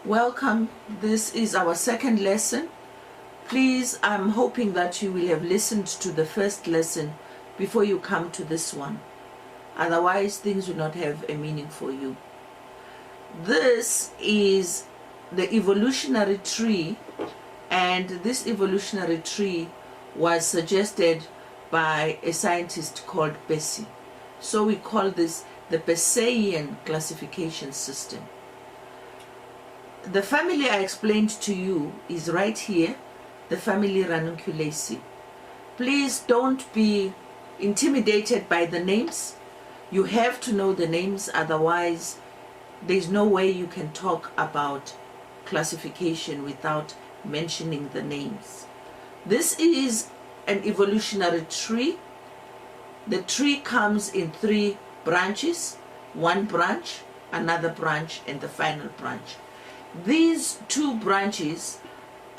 Welcome. This is our second lesson. Please, I'm hoping that you will have listened to the first lesson before you come to this one. Otherwise, things will not have a meaning for you. This is the evolutionary tree, and this evolutionary tree was suggested by a scientist called Basseyian. So we call this the Basseyian classification system. The family I explained to you is right here, the family Ranunculaceae. Please don't be intimidated by the names. You have to know the names, otherwise there's no way you can talk about classification without mentioning the names. This is an evolutionary tree. The tree comes in 3 branches, one branch, another branch, and the final branch. These 2 branches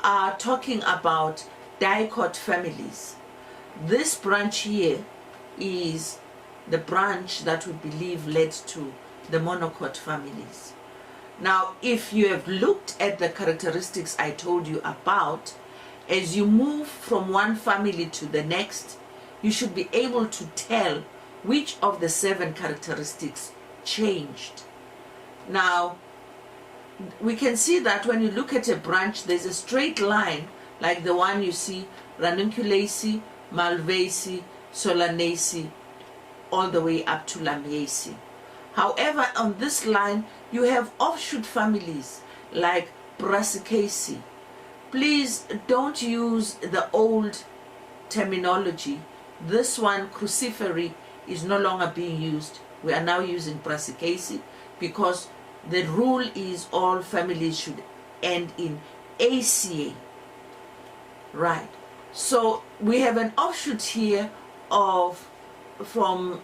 are talking about dicot families. This branch here is the branch that we believe led to the monocot families. Now, if you have looked at the characteristics I told you about, as you move from one family to the next, you should be able to tell which of the 7 characteristics changed. Now, we can see that when you look at a branch, there's a straight line like the one you see, Ranunculaceae, Malvaceae, Solanaceae, all the way up to Lamiaceae. However, on this line, you have offshoot families like Brassicaceae. Please don't use the old terminology. This one, crucifery, is no longer being used. We are now using Brassicaceae because the rule is all families should end in ACA. Right. So we have an offshoot here from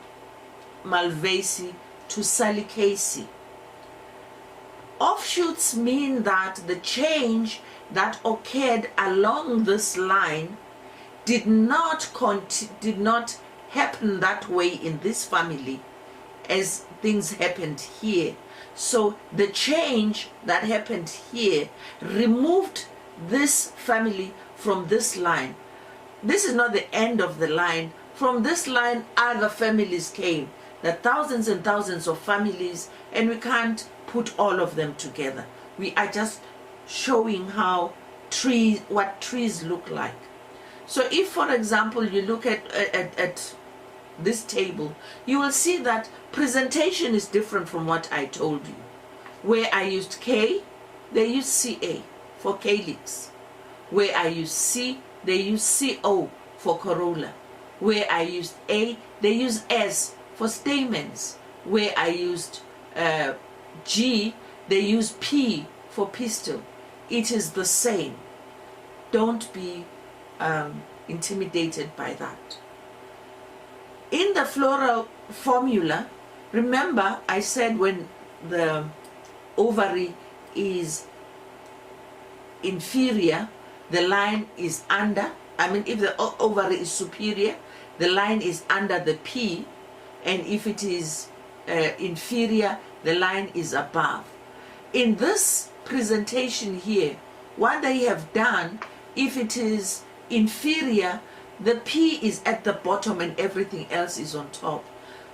Malvaceae to Salicaceae. Offshoots mean that the change that occurred along this line did not happen that way in this family as things happened here. So the change that happened here removed this family from this line. This is not the end of the line. From this line, other families came. There are thousands and thousands of families, and we can't put all of them together. We are just showing how what trees look like. So if, for example, you look at this table, you will see that presentation is different from what I told you. Where I used K, they use CA for calyx. Where I used C, they use CO for corolla. Where I used A, they use S for stamens. Where I used G, they use P for pistil. It is the same. Don't be intimidated by that. In the floral formula, remember I said when the ovary is inferior, the line is under. I mean, if the ovary is superior, the line is under the P, and if it is inferior, the line is above. In this presentation here, what they have done, if it is inferior, the P is at the bottom and everything else is on top.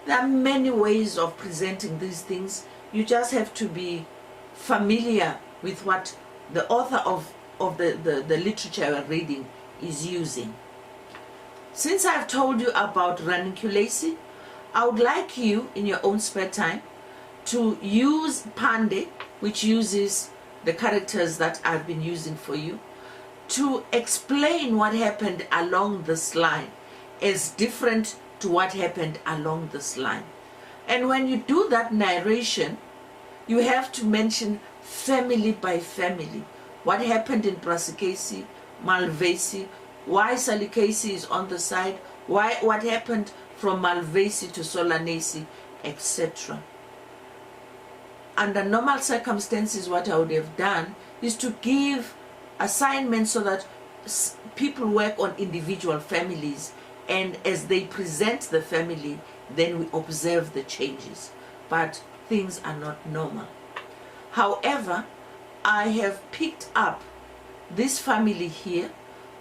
There are many ways of presenting these things. You just have to be familiar with what the author of the literature you're reading is using. Since I've told you about Ranunculaceae, I would like you, in your own spare time, to use Pande, which uses the characters that I've been using for you, to explain what happened along this line as different to what happened along this line. And when you do that narration, you have to mention family by family. What happened in Brassicaceae, Malvaceae, why Salicaceae is on the side, what happened from Malvaceae to Solanaceae, etc. Under normal circumstances, what I would have done is to give assignments so that people work on individual families, and as they present the family, then we observe the changes. But things are not normal. However, I have picked up this family here,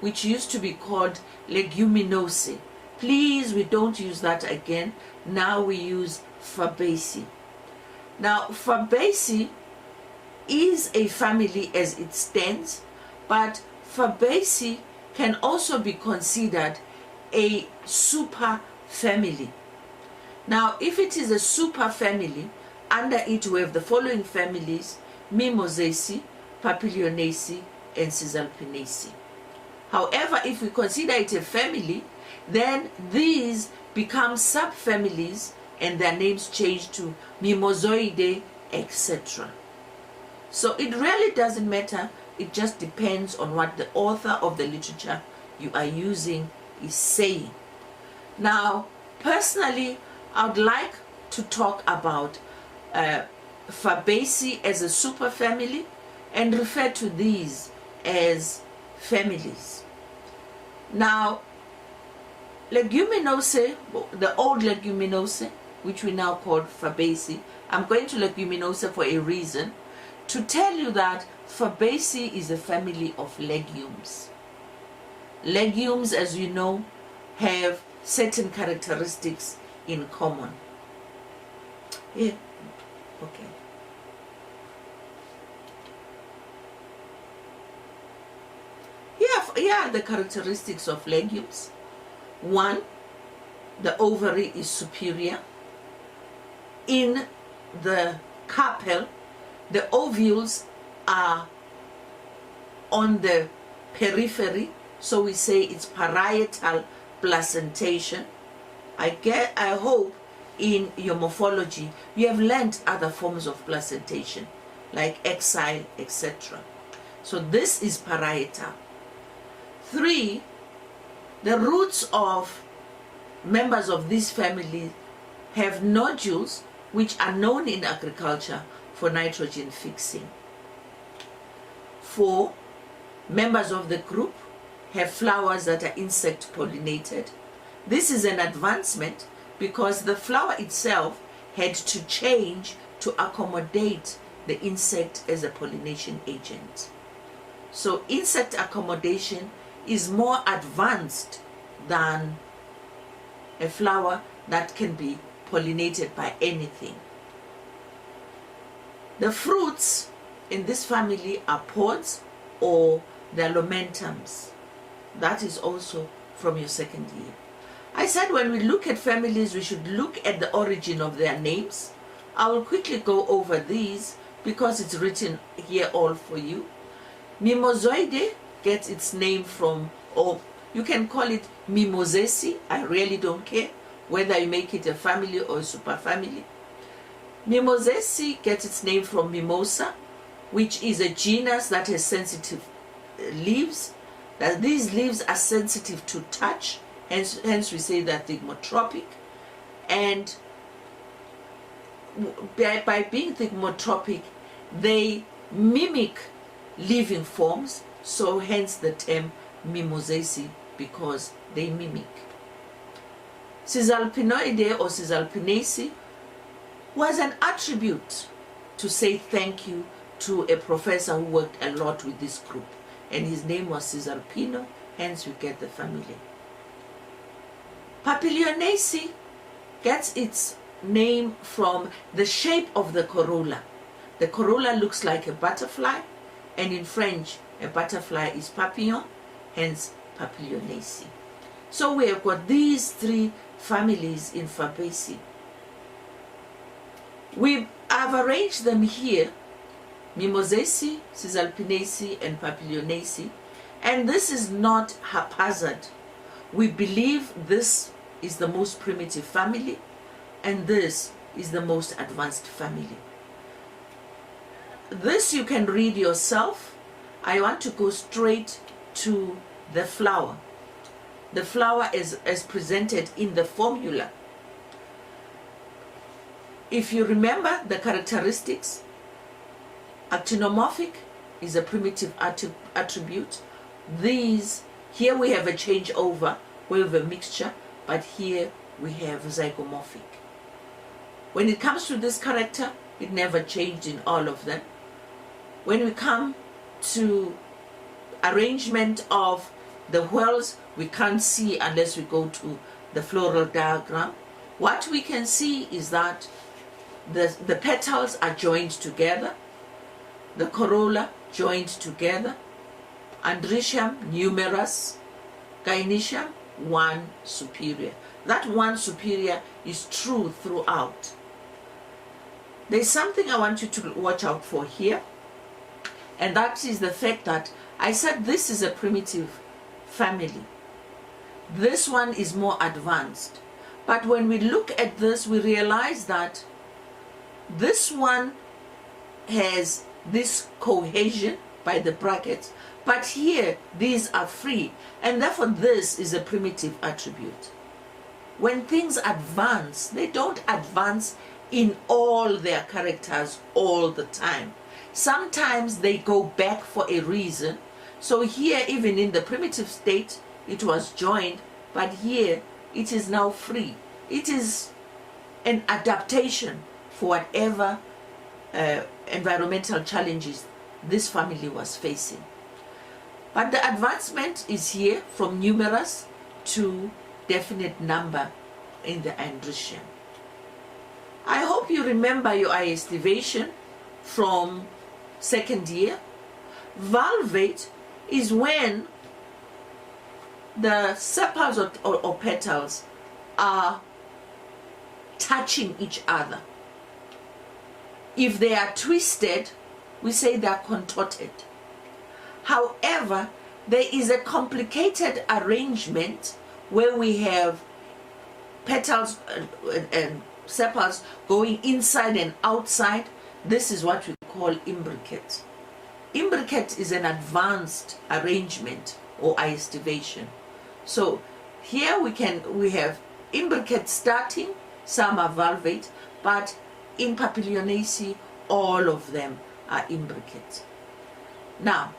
which used to be called Leguminosae. Please, we don't use that again. Now we use Fabaceae. Now, Fabaceae is a family as it stands, but Fabaceae can also be considered a super family. Now, if it is a super family, under it we have the following families: Mimosaceae, Papilionaceae, and Cisalpinaceae. However, if we consider it a family, then these become subfamilies and their names change to Mimosoidae, etc. So it really doesn't matter. It just depends on what the author of the literature you are using is saying. Now, personally, I would like to talk about Fabaceae as a superfamily and refer to these as families. Now, Leguminosae, the old Leguminosae, which we now call Fabaceae, I'm going to Leguminosae for a reason, to tell you that Fabaceae is a family of legumes. Legumes, as you know, have certain characteristics in common. Yeah, okay. Yeah, the characteristics of legumes. One, the ovary is superior. In the carpel, the ovules are on the periphery, so we say it's parietal placentation. I hope in your morphology you have learned other forms of placentation like exile, etc. So this is parietal. 3, the roots of members of this family have nodules which are known in agriculture for nitrogen fixing. 4, members of the group have flowers that are insect pollinated. This is an advancement because the flower itself had to change to accommodate the insect as a pollination agent. So insect accommodation is more advanced than a flower that can be pollinated by anything. The fruits in this family are pods or they're lomentums. That is also from your second year. I said when we look at families, we should look at the origin of their names. I will quickly go over these because it's written here all for you. Mimosoidae gets its name from, or you can call it Mimosaceae. I really don't care whether you make it a family or a superfamily. Mimosaceae gets its name from mimosa, which is a genus that has sensitive leaves. That these leaves are sensitive to touch, hence we say that thigmotropic. And by being thigmotropic, they mimic living forms, so hence the term Mimosaceae, because they mimic. Cisalpinoidae or Cisalpinaceae was an attribute to say thank you to a professor who worked a lot with this group, and his name was Cisalpino, hence we get the family. Papilionaceae gets its name from the shape of the corolla. The corolla looks like a butterfly, and in French a butterfly is papillon, hence Papilionaceae. So we have got these 3 families in Fabaceae. We have arranged them here: Mimosaceae, Cisalpinaceae, and Papilionaceae. And this is not haphazard. We believe this is the most primitive family, and this is the most advanced family. This you can read yourself. I want to go straight to the flower. The flower is as presented in the formula. If you remember the characteristics, actinomorphic is a primitive attribute. These, here we have a changeover, we have a mixture, but here we have zygomorphic. When it comes to this character, it never changed in all of them. When we come to arrangement of the whorls, we can't see unless we go to the floral diagram. What we can see is that the petals are joined together, the corolla joined together, androecium numerous, gynoecium one superior. That one superior is true throughout. There's something I want you to watch out for here, and that is the fact that I said this is a primitive family. This one is more advanced. But when we look at this, we realize that this one has this cohesion by the brackets, but here these are free, and therefore this is a primitive attribute. When things advance, they don't advance in all their characters all the time. Sometimes they go back for a reason. So here, even in the primitive state, it was joined, but here it is now free. It is an adaptation for whatever environmental challenges this family was facing. But the advancement is here from numerous to definite number in the androecium. I hope you remember your estivation from second year. Valvate is when the sepals or petals are touching each other. If they are twisted, we say they are contorted. However, there is a complicated arrangement where we have petals and sepals going inside and outside. This is what we call imbricate. Imbricate is an advanced arrangement or estivation. So here we have imbricate starting, some are valvate, but in Papilionaceae all of them are imbricate. Now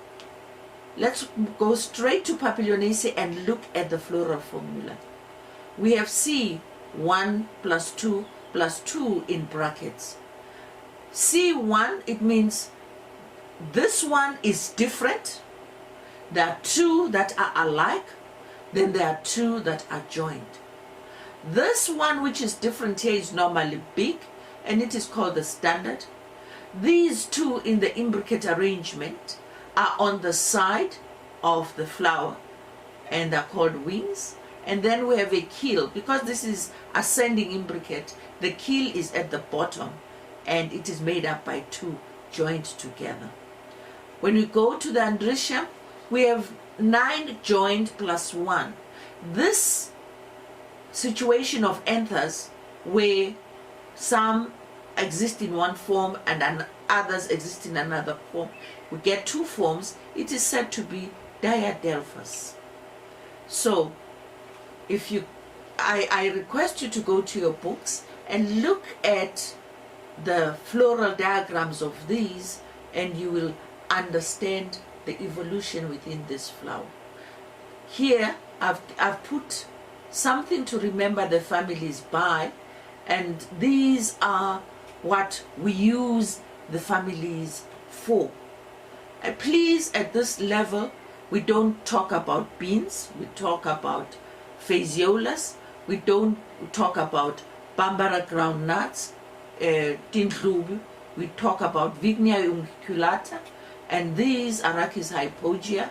let's go straight to Papilionaceae and look at the floral formula. We have C1 plus 2 plus 2 in brackets. C1, it means this one is different. There are two that are alike, then there are two that are joined. This one which is different here is normally big, and it is called the standard. These two in the imbricate arrangement are on the side of the flower and are called wings. And then we have a keel. Because this is ascending imbricate, the keel is at the bottom and it is made up by two joined together. When we go to the androecium, we have 9 joined plus 1. This situation of anthers where some exist in one form and others exist in another form, we get 2 forms. It is said to be diadelphous. So if you, I request you to go to your books and look at the floral diagrams of these, and you will understand the evolution within this flower. Here I've put something to remember the families by, and these are what we use the families for. And please, at this level, we don't talk about beans, we talk about phaseolus, we don't talk about bambara groundnuts, tindlubu, we talk about Vignia unguiculata, and these Arachis hypogaea,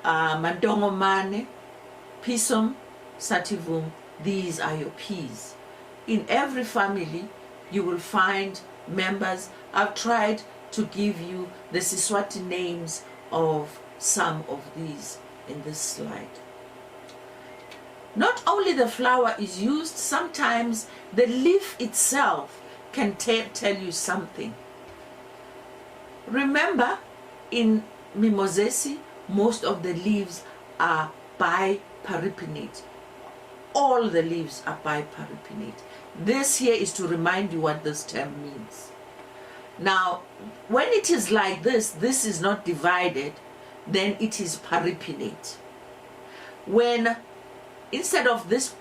mandongomane, pisum, sativum, these are your peas. In every family you will find members. I've tried to give you the Siswati names of some of these in this slide. Not only the flower is used, sometimes the leaf itself can tell you something. Remember, in Mimosaceae, most of the leaves are biparipinnate. All the leaves are biparipinnate. This here is to remind you what this term means. Now, when it is like this is not divided, then it is paripinnate. When instead of this,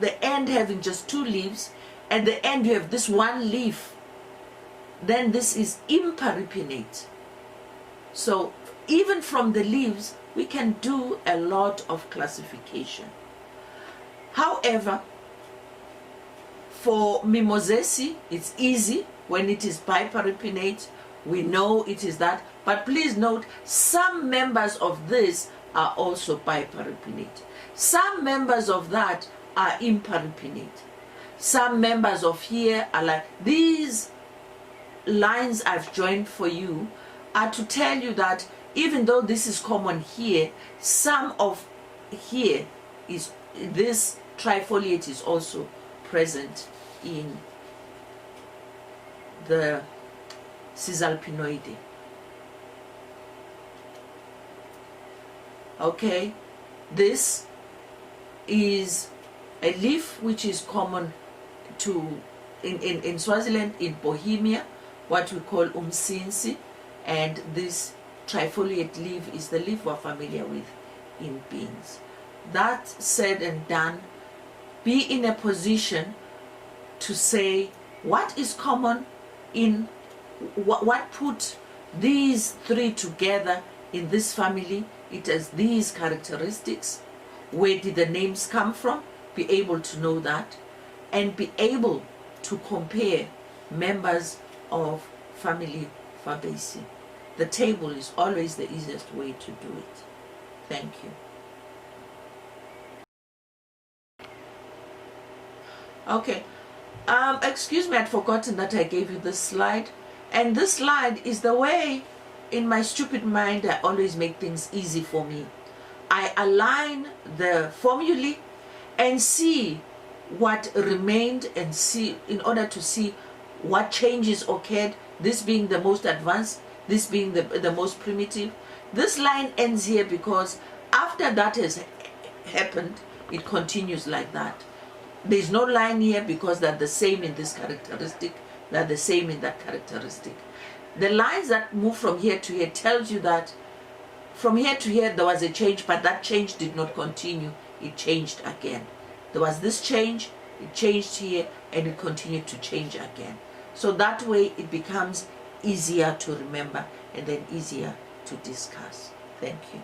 the end having just 2 leaves, at the end you have this 1 leaf, then this is imparipinnate. So even from the leaves, we can do a lot of classification. However, for Mimosacea, it's easy when it is biparipinnate. We know it is that. But please note, some members of this are also biparipinnate. Some members of that are imparipinnate. Some members of here are like, these lines I've joined for you are to tell you that even though this is common here, some of here is, this trifoliate is also present in the Cisalpinoideae. Okay, this is a leaf which is common to in Swaziland, in Bohemia, what we call umsinsi, and this trifoliate leaf is the leaf we're familiar with in beans. That said and done, be in a position to say what is common in what put these three together in this family. It has these characteristics. Where did the names come from? Be able to know that, and be able to compare members of family Fabaceae. The table is always the easiest way to do it. Thank you. Okay, excuse me, I'd forgotten that I gave you this slide. And this slide is the way, in my stupid mind, I always make things easy for me. I align the formulae and see what remained, and see, in order to see what changes occurred, this being the most advanced, this being the most primitive. This line ends here because after that has happened, it continues like that. There's no line here because they're the same in this characteristic, they're the same in that characteristic. The lines that move from here to here tells you that from here to here there was a change, but that change did not continue, it changed again. There was this change, it changed here, and it continued to change again. So that way it becomes easier to remember and then easier to discuss. Thank you.